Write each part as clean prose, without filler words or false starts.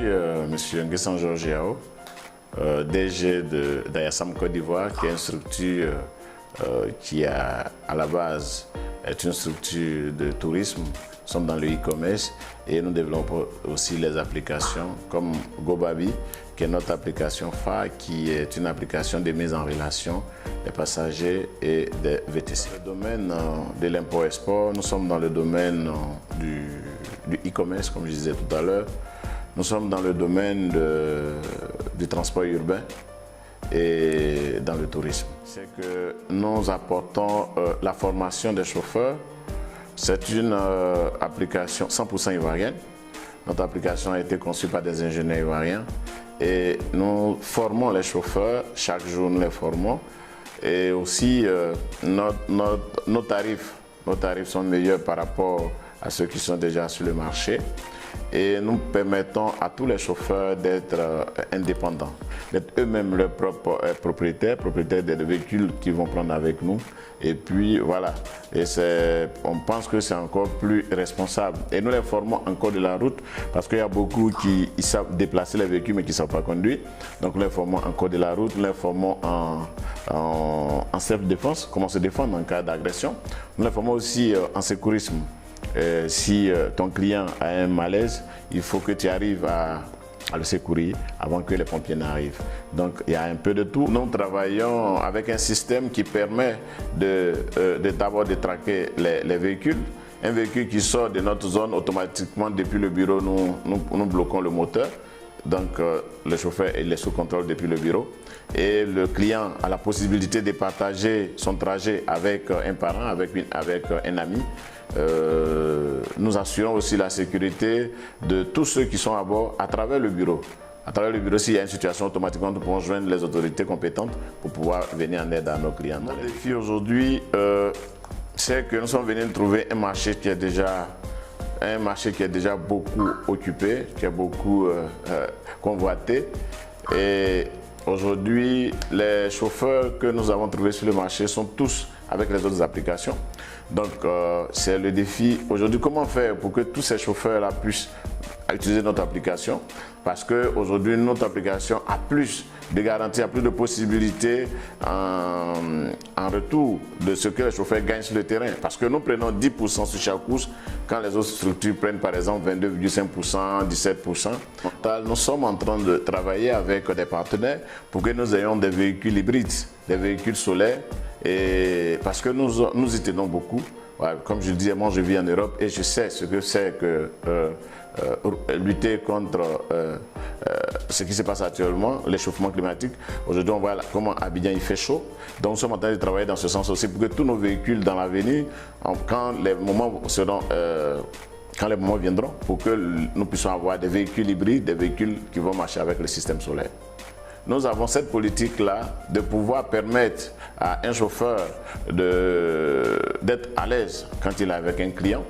M. Nguessan Georges Yao, DG d'Ayasam Côte d'Ivoire, qui est une structure qui à la base est une structure de tourisme. Nous sommes dans le e-commerce et nous développons aussi les applications comme GoBabi, qui est notre application phare, qui est une application de mise en relation des passagers et des VTC. Dans le domaine de l'import-export, nous sommes dans le domaine du e-commerce, comme je disais tout à l'heure. Nous sommes dans le domaine du transport urbain et dans le tourisme. C'est que nous apportons la formation des chauffeurs. C'est une application 100% ivoirienne. Notre application a été conçue par des ingénieurs ivoiriens et nous formons les chauffeurs, chaque jour nous les formons. Et aussi nos tarifs sont meilleurs par rapport à ceux qui sont déjà sur le marché. Et nous permettons à tous les chauffeurs d'être indépendants, d'être eux-mêmes leurs propres propriétaires des véhicules qu'ils vont prendre avec nous. Et puis voilà, et on pense que c'est encore plus responsable. Et nous les formons en code de la route parce qu'il y a beaucoup qui savent déplacer les véhicules mais qui ne savent pas conduire. Donc nous les formons en code de la route, nous les formons en self-défense, comment se défendre en cas d'agression. Nous les formons aussi en sécurisme. Si ton client a un malaise, il faut que tu arrives à le secourir avant que les pompiers n'arrivent. Donc il y a un peu de tout. Nous travaillons avec un système qui permet d'abord de traquer les véhicules. Un véhicule qui sort de notre zone, automatiquement depuis le bureau, nous bloquons le moteur. Donc le chauffeur est sous contrôle depuis le bureau. Et le client a la possibilité de partager son trajet avec un parent, avec un ami. Nous assurons aussi la sécurité de tous ceux qui sont à bord à travers le bureau. À travers le bureau, s'il y a une situation, automatiquement nous pouvons joindre les autorités compétentes pour pouvoir venir en aide à nos clients. Le défi aujourd'hui, c'est que nous sommes venus trouver un marché qui est déjà beaucoup occupé, qui est beaucoup convoité. Et aujourd'hui, les chauffeurs que nous avons trouvés sur le marché sont tous avec les autres applications. Donc c'est le défi aujourd'hui, comment faire pour que tous ces chauffeurs-là puissent utiliser notre application, parce qu'aujourd'hui notre application a plus de garanties, a plus de possibilités en retour de ce que les chauffeurs gagnent sur le terrain, parce que nous prenons 10% sur chaque course quand les autres structures prennent par exemple 22,5%, 17%. Nous sommes en train de travailler avec des partenaires pour que nous ayons des véhicules hybrides, des véhicules solaires, et parce que nous y tenons beaucoup. Ouais, comme je le disais, moi je vis en Europe et je sais ce que c'est que lutter contre ce qui se passe actuellement, l'échauffement climatique. Aujourd'hui, on voit comment à Abidjan il fait chaud. Donc nous sommes en train de travailler dans ce sens aussi pour que tous nos véhicules dans l'avenir, quand les moments viendront, pour que nous puissions avoir des véhicules hybrides, des véhicules qui vont marcher avec le système solaire. Nous avons cette politique-là de pouvoir permettre à un chauffeur d'être à l'aise quand il est avec un client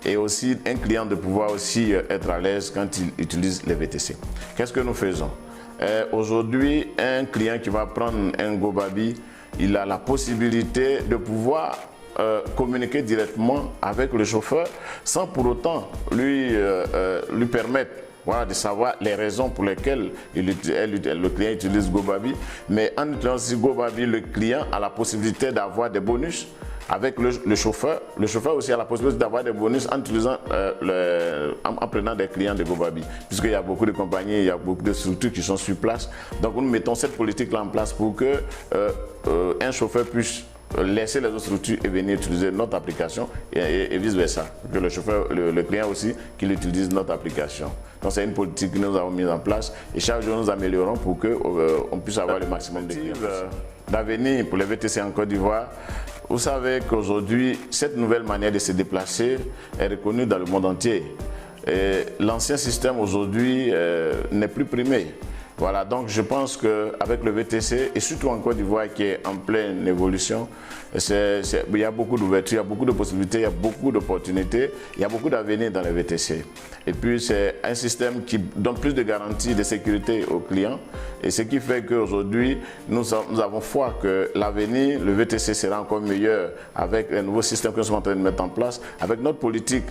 et aussi un client de pouvoir aussi être à l'aise quand il utilise les VTC. Qu'est-ce que nous faisons? Aujourd'hui, un client qui va prendre un GoBabi, il a la possibilité de pouvoir communiquer directement avec le chauffeur sans pour autant lui permettre de savoir les raisons pour lesquelles le client utilise GoBabi. Mais en utilisant aussi GoBabi, le client a la possibilité d'avoir des bonus avec le chauffeur. Le chauffeur aussi a la possibilité d'avoir des bonus en utilisant, en prenant des clients de GoBabi. Puisqu'il y a beaucoup de compagnies, il y a beaucoup de structures qui sont sur place. Donc nous mettons cette politique-là en place pour que un chauffeur puisse laisser les autres structures et venir utiliser notre application et vice versa. Que le chauffeur, le client aussi, qu'il utilise notre application. Donc c'est une politique que nous avons mise en place et chaque jour nous améliorons pour qu'on puisse avoir le maximum de clients. D'avenir pour les VTC en Côte d'Ivoire, vous savez qu'aujourd'hui, cette nouvelle manière de se déplacer est reconnue dans le monde entier. L'ancien système aujourd'hui n'est plus primé. Voilà, donc je pense qu'avec le VTC, et surtout en Côte d'Ivoire qui est en pleine évolution, il y a beaucoup d'ouverture, il y a beaucoup de possibilités, il y a beaucoup d'opportunités, il y a beaucoup d'avenir dans les VTC. Et puis c'est un système qui donne plus de garanties de sécurité aux clients et ce qui fait qu'aujourd'hui nous avons foi que l'avenir, le VTC sera encore meilleur avec les nouveaux systèmes que nous sommes en train de mettre en place, avec notre politique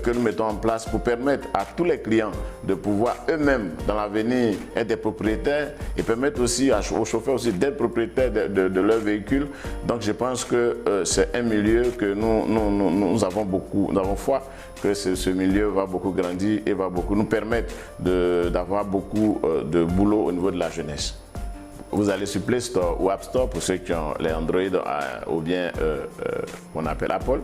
que nous mettons en place pour permettre à tous les clients de pouvoir eux-mêmes dans l'avenir être des propriétaires et permettre aussi aux chauffeurs aussi d'être propriétaires de leur véhicule. Donc je pense que c'est un milieu que nous avons foi que ce milieu va beaucoup grandir et va beaucoup nous permettre d'avoir beaucoup de boulot au niveau de la jeunesse. Vous allez sur Play Store ou App Store pour ceux qui ont les Android ou bien qu'on appelle Apple.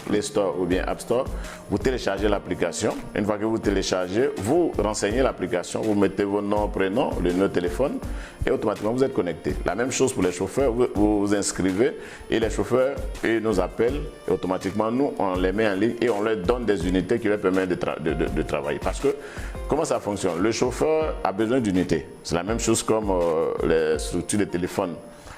Play Store ou bien App Store, vous téléchargez l'application. Une fois que vous téléchargez, vous renseignez l'application, vous mettez vos noms, prénoms, le numéro de téléphone et automatiquement vous êtes connecté. La même chose pour les chauffeurs, vous vous inscrivez et les chauffeurs ils nous appellent et automatiquement nous on les met en ligne et on leur donne des unités qui leur permettent de travailler. Parce que comment ça fonctionne? Le chauffeur a besoin d'unités. C'est la même chose comme les structures de téléphone.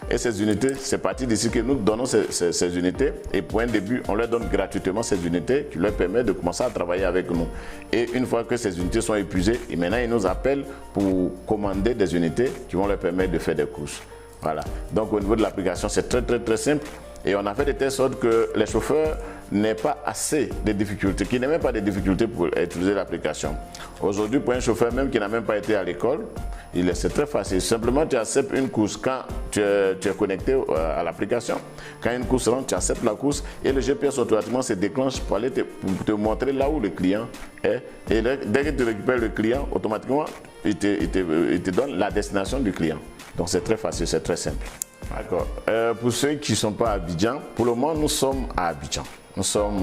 Et ces unités, c'est parti d'ici que nous donnons ces unités et pour un début, on leur donne gratuitement ces unités qui leur permettent de commencer à travailler avec nous. Et une fois que ces unités sont épuisées, et maintenant ils nous appellent pour commander des unités qui vont leur permettre de faire des courses. Voilà. Donc au niveau de l'application, c'est très simple et on a fait de telle sorte que les chauffeurs n'aient pas assez de difficultés, qu'ils n'aient même pas de difficultés pour utiliser l'application. Aujourd'hui, pour un chauffeur même qui n'a même pas été à l'école, c'est très facile. Simplement, tu acceptes une course quand tu es connecté à l'application. Quand une course rentre, tu acceptes la course et le GPS automatiquement se déclenche pour aller te montrer là où le client est. Et dès que tu récupères le client, automatiquement, il te donne la destination du client. Donc c'est très facile, c'est très simple. D'accord. Pour ceux qui ne sont pas à Abidjan, pour le moment, nous sommes à Abidjan. Nous sommes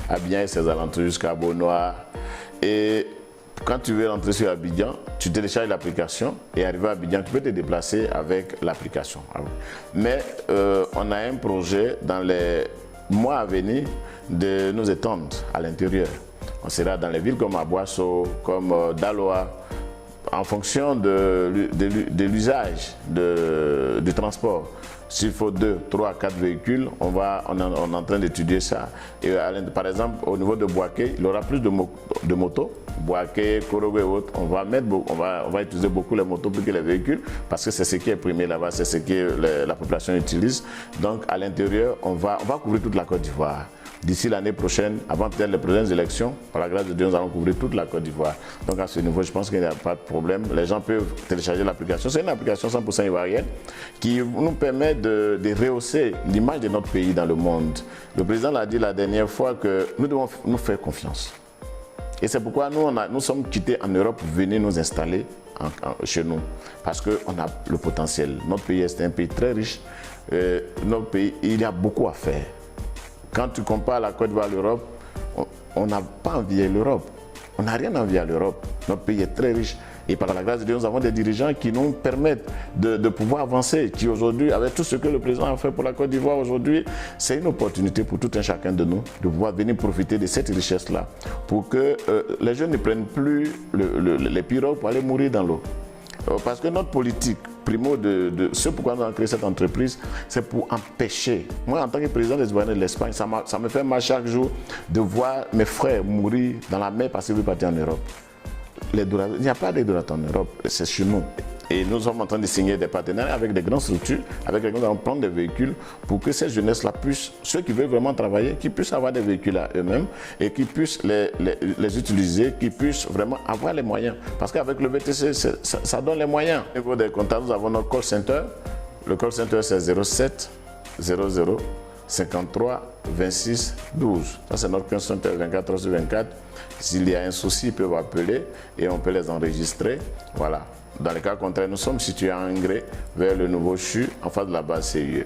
à Abidjan et ses alentours jusqu'à Bonoa. Et quand tu veux rentrer sur Abidjan, tu télécharges l'application et arrivé à Abidjan, tu peux te déplacer avec l'application. Mais on a un projet dans les mois à venir de nous étendre à l'intérieur. On sera dans les villes comme Aboasso, comme Daloa, en fonction de l'usage du transport. S'il faut 2, 3, 4 véhicules, on est en train d'étudier ça. Et par exemple, au niveau de Boaké, il y aura plus de motos. Boaké, Korogwe et autres, on va utiliser beaucoup les motos plus que les véhicules parce que c'est ce qui est primé là-bas, c'est ce que la population utilise. Donc à l'intérieur, on va couvrir toute la Côte d'Ivoire. D'ici l'année prochaine, avant peut-être les prochaines élections, par la grâce de Dieu, nous allons couvrir toute la Côte d'Ivoire. Donc à ce niveau, je pense qu'il n'y a pas de problème. Les gens peuvent télécharger l'application. C'est une application 100% ivoirienne qui nous permet de rehausser l'image de notre pays dans le monde. Le président l'a dit la dernière fois que nous devons nous faire confiance. Et c'est pourquoi nous sommes quittés en Europe pour venir nous installer chez nous. Parce qu'on a le potentiel. Notre pays est un pays très riche. Notre pays, il y a beaucoup à faire. Quand tu compares la Côte d'Ivoire à l'Europe, on n'a pas envié l'Europe. On n'a rien envié à l'Europe. Notre pays est très riche. Et par la grâce de Dieu, nous avons des dirigeants qui nous permettent de pouvoir avancer. Qui aujourd'hui, avec tout ce que le président a fait pour la Côte d'Ivoire aujourd'hui, c'est une opportunité pour tout un chacun de nous de pouvoir venir profiter de cette richesse-là. Pour que les jeunes ne prennent plus les pirogues pour aller mourir dans l'eau. Parce que notre politique, primo ce pourquoi nous avons créé cette entreprise, c'est pour empêcher. Moi, en tant que président des Ivoiriens de l'Espagne, ça me fait mal chaque jour de voir mes frères mourir dans la mer parce qu'ils veulent partir en Europe. Il n'y a pas d'aidorateur en Europe, c'est chez nous. Et nous sommes en train de signer des partenariats avec des grandes structures, avec lesquelles nous allons prendre des véhicules pour que ces jeunesses-là puissent, ceux qui veulent vraiment travailler, qu'ils puissent avoir des véhicules à eux-mêmes et qu'ils puissent les utiliser, qu'ils puissent vraiment avoir les moyens. Parce qu'avec le VTC, ça donne les moyens. Au niveau des contacts, nous avons notre call center. Le call center, c'est 07 00 53 26 12. Ça, c'est notre call center 24/24. S'il y a un souci, ils peuvent appeler et on peut les enregistrer. Voilà. Dans le cas contraire, nous sommes situés à Ingré, vers le nouveau CHU, en face de la base CIE.